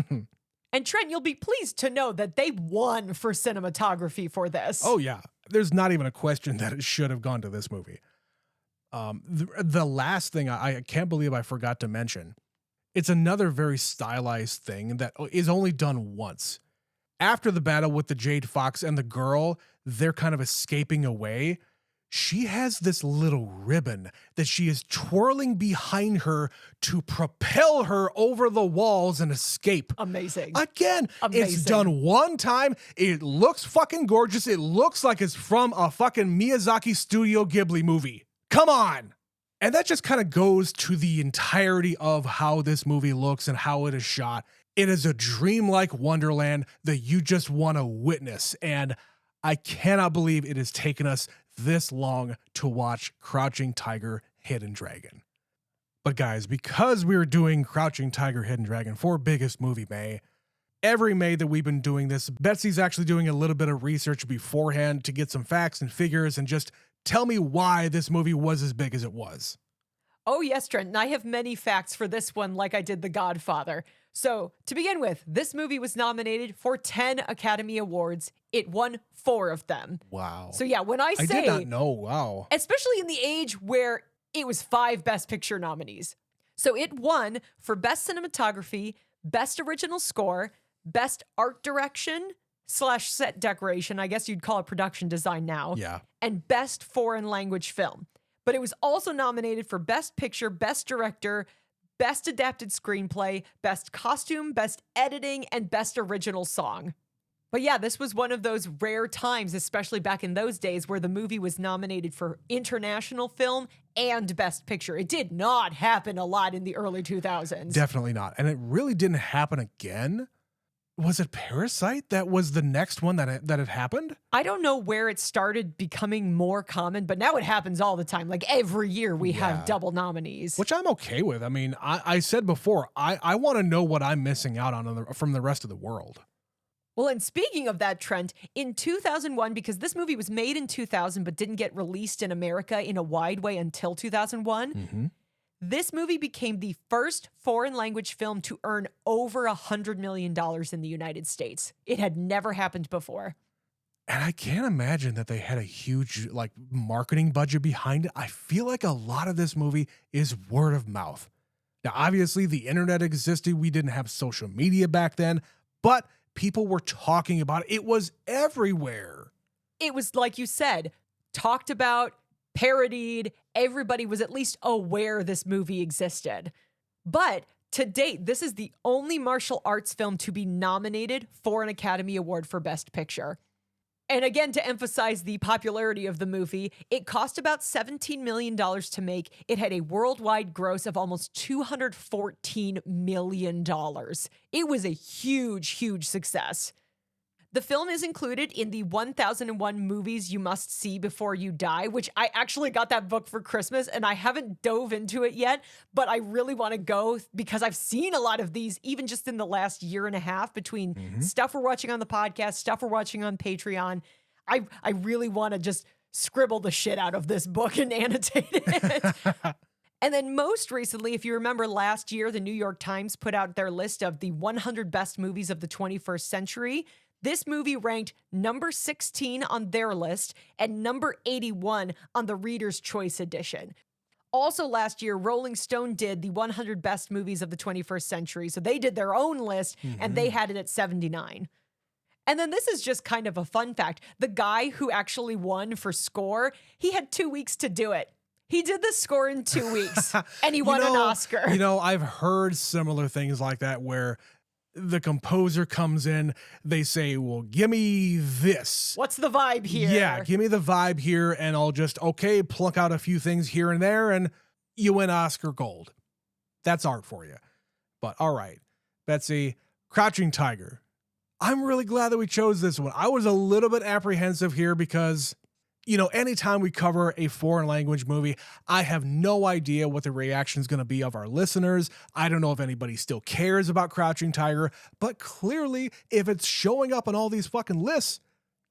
And Trent, you'll be pleased to know that they won for cinematography for this. Oh, yeah. There's not even a question that it should have gone to this movie. The last thing I can't believe I forgot to mention, it's another very stylized thing that is only done once. After the battle with the Jade Fox and the girl, they're kind of escaping away. She has this little ribbon that she is twirling behind her to propel her over the walls and escape. Amazing. Again, it's done one time. It looks fucking gorgeous. It looks like it's from a fucking Miyazaki Studio Ghibli movie. Come on. And that just kind of goes to the entirety of how this movie looks and how it is shot. It is a dreamlike wonderland that you just want to witness. And I cannot believe it has taken us this long to watch Crouching Tiger, Hidden Dragon. But guys, because we were doing Crouching Tiger, Hidden Dragon for Biggest Movie May, every May that we've been doing this, Betsy's actually doing a little bit of research beforehand to get some facts and figures and just tell me why this movie was as big as it was. Oh yes, Trent, and I have many facts for this one like I did The Godfather. So, to begin with, this movie was nominated for 10 Academy Awards. It won 4 of them. Wow. So yeah, when I say... I did not know, wow. Especially in the age where it was 5 Best Picture nominees. So it won for Best Cinematography, Best Original Score, Best Art Direction / Set Decoration, I guess you'd call it production design now, Yeah. and Best Foreign Language Film. But it was also nominated for Best Picture, Best Director, Best Adapted Screenplay, Best Costume, Best Editing, and Best Original Song. But yeah, this was one of those rare times, especially back in those days, where the movie was nominated for International Film and Best Picture. It did not happen a lot in the early 2000s. Definitely not. And it really didn't happen again. Was it Parasite that was the next one that had happened? I don't know where it started becoming more common, but now it happens all the time. Like every year we have double nominees. Which I'm okay with. I mean, I said before, I want to know what I'm missing out on from the rest of the world. Well, and speaking of that, Trent, in 2001, because this movie was made in 2000 but didn't get released in America in a wide way until 2001, this movie became the first foreign language film to earn over $100 million in the United States. It had never happened before. And I can't imagine that they had a huge marketing budget behind it. I feel like a lot of this movie is word of mouth. Now, obviously, the internet existed. We didn't have social media back then, but people were talking about it. It was everywhere. It was, like you said, talked about, parodied. Everybody was at least aware this movie existed. But to date, this is the only martial arts film to be nominated for an Academy Award for Best Picture. And again, to emphasize the popularity of the movie, it cost about $17 million to make. It had a worldwide gross of almost $214 million. It was a huge, huge success. The film is included in the 1001 Movies You Must See Before You Die, which I actually got that book for Christmas and I haven't dove into it yet, but I really want to go because I've seen a lot of these even just in the last year and a half between stuff we're watching on the podcast, stuff we're watching on Patreon. I really want to just scribble the shit out of this book and annotate it. And then most recently, if you remember last year, the New York Times put out their list of the 100 best movies of the 21st century. This movie ranked number 16 on their list and number 81 on the Reader's Choice edition. Also last year, Rolling Stone did the 100 best movies of the 21st century. So they did their own list and they had it at 79. And then this is just kind of a fun fact. The guy who actually won for score, he had 2 weeks to do it. He did the score in 2 weeks and he won an Oscar. You know, I've heard similar things like that where the composer comes in, they say, well, give me this. What's the vibe here? Yeah, give me the vibe here, and I'll just, pluck out a few things here and there, and you win Oscar Gold. That's art for you. But all right, Betsy, Crouching Tiger. I'm really glad that we chose this one. I was a little bit apprehensive here because, anytime we cover a foreign language movie, I have no idea what the reaction is going to be of our listeners. I don't know if anybody still cares about Crouching Tiger, but clearly if it's showing up on all these fucking lists,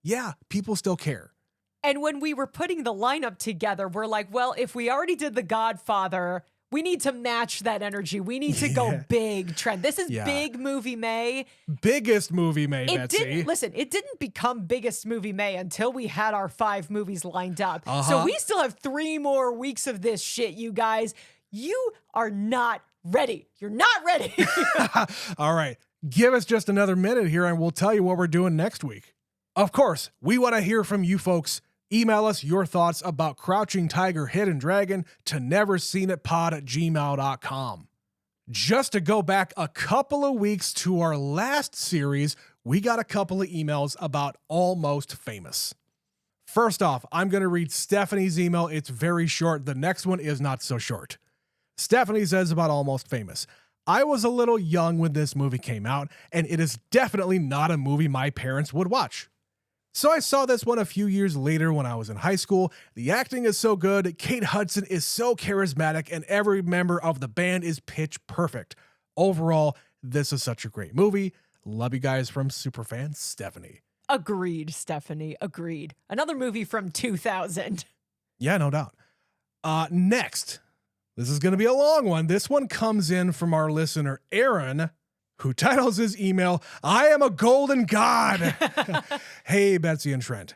yeah, people still care. And when we were putting the lineup together, we're like, well, if we already did The Godfather, We need to match that energy. We need to go big, Trent. This is Big Movie May. Biggest movie May, Betsy. It didn't become Biggest Movie May until we had our 5 movies lined up. So we still have 3 more weeks of this shit, you guys. You are not ready. You're not ready. All right. Give us just another minute here and we'll tell you what we're doing next week. Of course, we want to hear from you folks. Email us your thoughts about Crouching Tiger, Hidden Dragon to neverseenitpod@gmail.com. Just to go back a couple of weeks to our last series, we got a couple of emails about Almost Famous. First off, I'm going to read Stephanie's email. It's very short. The next one is not so short. Stephanie says about Almost Famous. I was a little young when this movie came out, and it is definitely not a movie my parents would watch. So I saw this one a few years later when I was in high school. The acting is so good, Kate Hudson is so charismatic, and every member of the band is pitch perfect. Overall, this is such a great movie. Love you guys from Superfan Stephanie. Agreed, Stephanie. Agreed. Another movie from 2000. Yeah, no doubt. Next, this is going to be a long one. This one comes in from our listener, Aaron, who titles his email, I am a golden god. Hey, Betsy and Trent.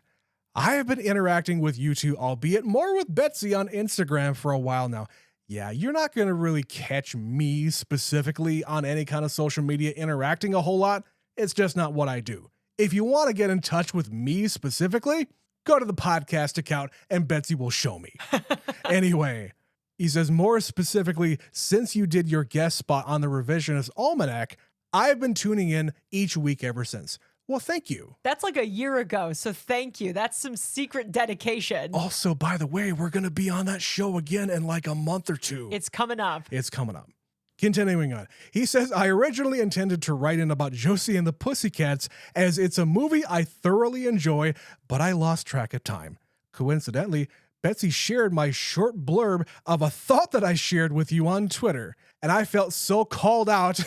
I have been interacting with you two, albeit more with Betsy on Instagram for a while now. Yeah, you're not going to really catch me specifically on any kind of social media interacting a whole lot. It's just not what I do. If you want to get in touch with me specifically, go to the podcast account and Betsy will show me. Anyway, he says, more specifically, since you did your guest spot on the Revisionist Almanac, I've been tuning in each week ever since. Well, thank you. That's like a year ago, so thank you. That's some secret dedication. Also, by the way, we're going to be on that show again in like a month or 2. It's coming up. It's coming up. Continuing on, he says, I originally intended to write in about Josie and the Pussycats as it's a movie I thoroughly enjoy, but I lost track of time. Coincidentally, Betsy shared my short blurb of a thought that I shared with you on Twitter, and I felt so called out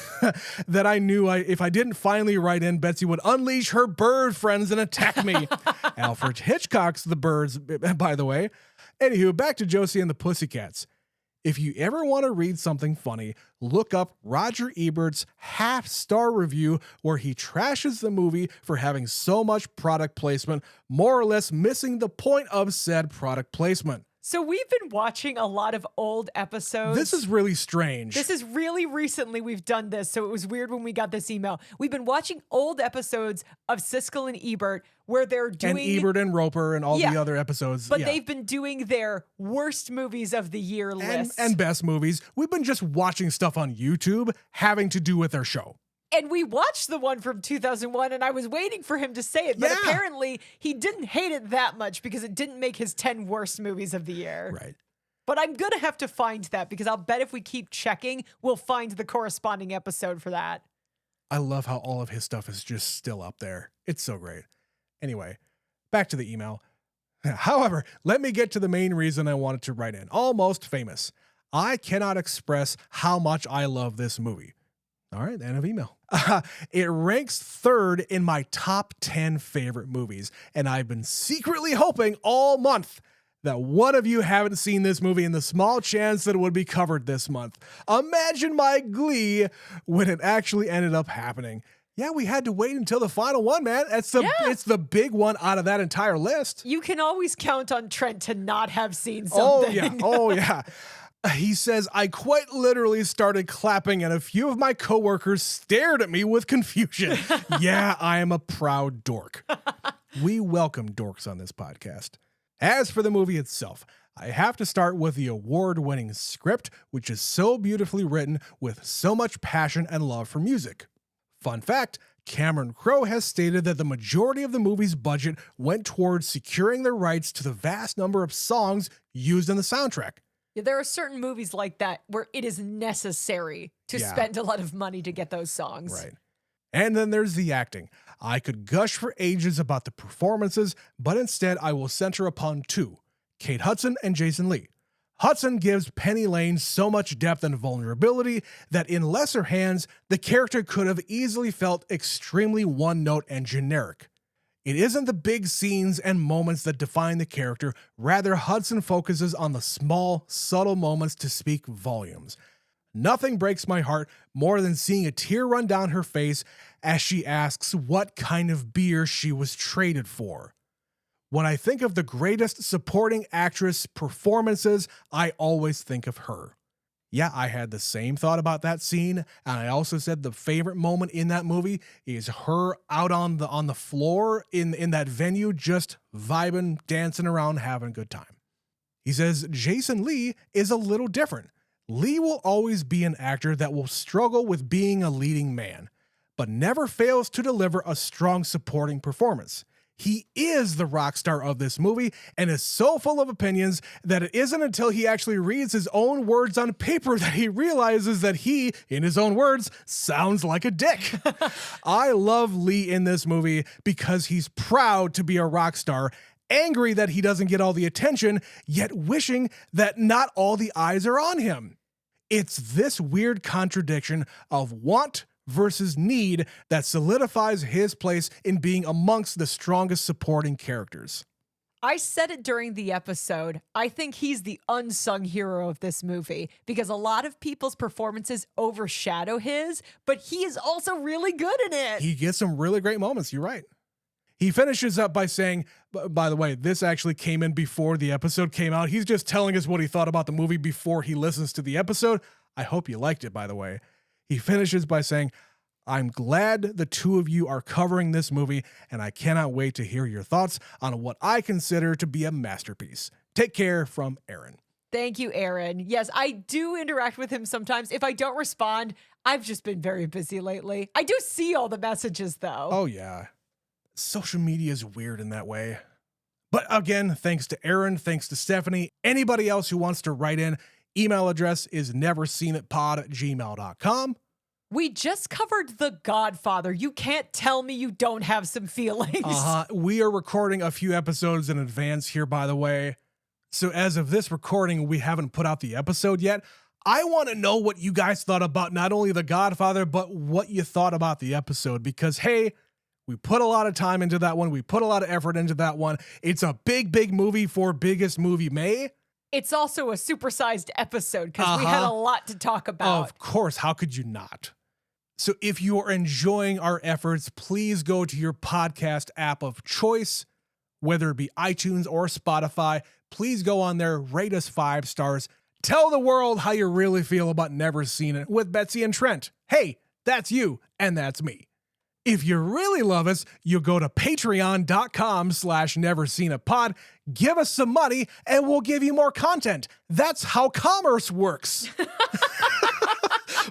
that I knew if I didn't finally write in, Betsy would unleash her bird friends and attack me. Alfred Hitchcock's The Birds, by the way. Anywho, back to Josie and the Pussycats. If you ever want to read something funny, look up Roger Ebert's half-star review where he trashes the movie for having so much product placement, more or less missing the point of said product placement. So we've been watching a lot of old episodes. This is really strange. This is really recently we've done this, so it was weird when we got this email. We've been watching old episodes of Siskel and Ebert where they're doing... And Ebert and Roper and all the other episodes. But they've been doing their worst movies of the year list. And best movies. We've been just watching stuff on YouTube having to do with their show. And we watched the one from 2001, and I was waiting for him to say it, but apparently he didn't hate it that much because it didn't make his 10 worst movies of the year. Right. But I'm going to have to find that because I'll bet if we keep checking, we'll find the corresponding episode for that. I love how all of his stuff is just still up there. It's so great. Anyway, back to the email. However, let me get to the main reason I wanted to write in. Almost Famous. I cannot express how much I love this movie. All right, end of email. It ranks 3rd in my top 10 favorite movies, and I've been secretly hoping all month that one of you haven't seen this movie in the small chance that it would be covered this month. Imagine my glee when it actually ended up happening. Yeah, we had to wait until the final one, man. It's the big one out of that entire list. You can always count on Trent to not have seen something. Oh, yeah. He says, I quite literally started clapping and a few of my coworkers stared at me with confusion. Yeah, I am a proud dork. We welcome dorks on this podcast. As for the movie itself, I have to start with the award-winning script, which is so beautifully written with so much passion and love for music. Fun fact, Cameron Crowe has stated that the majority of the movie's budget went towards securing the rights to the vast number of songs used in the soundtrack. Yeah, there are certain movies like that where it is necessary to spend a lot of money to get those songs. Right. And then there's the acting. I could gush for ages about the performances, but instead I will center upon 2, Kate Hudson and Jason Lee. Hudson gives Penny Lane so much depth and vulnerability that in lesser hands, the character could have easily felt extremely one-note and generic. It isn't the big scenes and moments that define the character, rather Hudson focuses on the small, subtle moments to speak volumes. Nothing breaks my heart more than seeing a tear run down her face as she asks what kind of beer she was traded for. When I think of the greatest supporting actress performances, I always think of her. Yeah, I had the same thought about that scene, and I also said the favorite moment in that movie is her out on the floor in that venue, just vibing, dancing around, having a good time. He says Jason Lee is a little different. Lee will always be an actor that will struggle with being a leading man, but never fails to deliver a strong supporting performance. He is the rock star of this movie and is so full of opinions that it isn't until he actually reads his own words on paper that he realizes that he, in his own words, sounds like a dick. I love Lee in this movie because he's proud to be a rock star, angry that he doesn't get all the attention, yet wishing that not all the eyes are on him. It's this weird contradiction of want versus need that solidifies his place in being amongst the strongest supporting characters. I said it during the episode. I think he's the unsung hero of this movie because a lot of people's performances overshadow his, but he is also really good in it. He gets some really great moments. You're right. He finishes up by saying, by the way, this actually came in before the episode came out. He's just telling us what he thought about the movie before he listens to the episode. I hope you liked it, by the way. He finishes by saying, I'm glad the two of you are covering this movie, and I cannot wait to hear your thoughts on what I consider to be a masterpiece. Take care, from Aaron. Thank you, Aaron. Yes, I do interact with him sometimes. If I don't respond, I've just been very busy lately. I do see all the messages, though. Oh, yeah. Social media is weird in that way. But again, thanks to Aaron, thanks to Stephanie, anybody else who wants to write in, email address is neverseenitpod@gmail.com. We just covered The Godfather. You can't tell me you don't have some feelings. We are recording a few episodes in advance here, by the way. So as of this recording, we haven't put out the episode yet. I want to know what you guys thought about not only The Godfather, but what you thought about the episode. Because, hey, we put a lot of time into that one. We put a lot of effort into that one. It's a big, big movie for Biggest Movie May. It's also a supersized episode because we had a lot to talk about. Of course. How could you not? So if you are enjoying our efforts, please go to your podcast app of choice, whether it be iTunes or Spotify. Please go on there, rate us 5 stars. Tell the world how you really feel about Never Seen It with Betsy and Trent. Hey, that's you, and that's me. If you really love us, you go to patreon.com/neverseenitpod, give us some money, and we'll give you more content. That's how commerce works.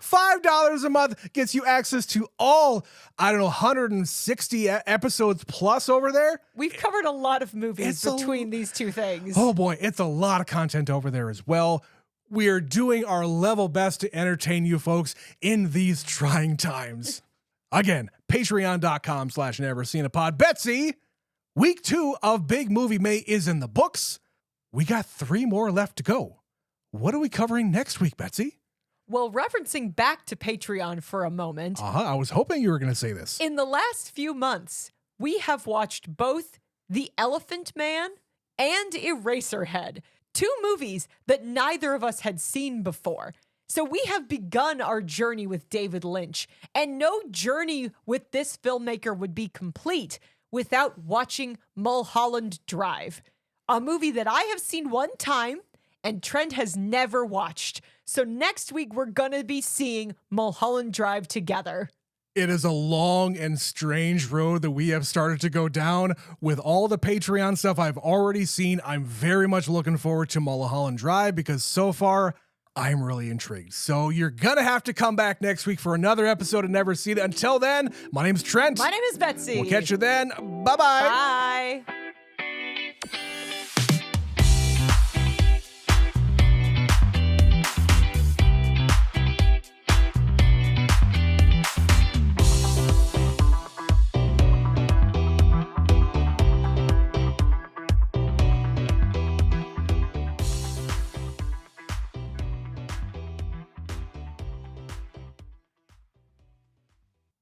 $5 a month gets you access to all, 160 episodes plus over there. We've covered a lot of movies between these two things. Oh boy, it's a lot of content over there as well. We are doing our level best to entertain you folks in these trying times. Again, patreon.com/neverseenitpod. Betsy, week 2 of Big Movie May is in the books. We got 3 more left to go. What are we covering next week, Betsy? Well, referencing back to Patreon for a moment. I was hoping you were going to say this. In the last few months, we have watched both The Elephant Man and Eraserhead, 2 movies that neither of us had seen before. So we have begun our journey with David Lynch, and no journey with this filmmaker would be complete without watching Mulholland Drive, a movie that I have seen one time and Trent has never watched. So next week, we're going to be seeing Mulholland Drive together. It is a long and strange road that we have started to go down. With all the Patreon stuff I've already seen, I'm very much looking forward to Mulholland Drive because so far, I'm really intrigued. So you're going to have to come back next week for another episode of Never Seen It. Until then, my name's Trent. My name is Betsy. We'll catch you then. Bye-bye. Bye.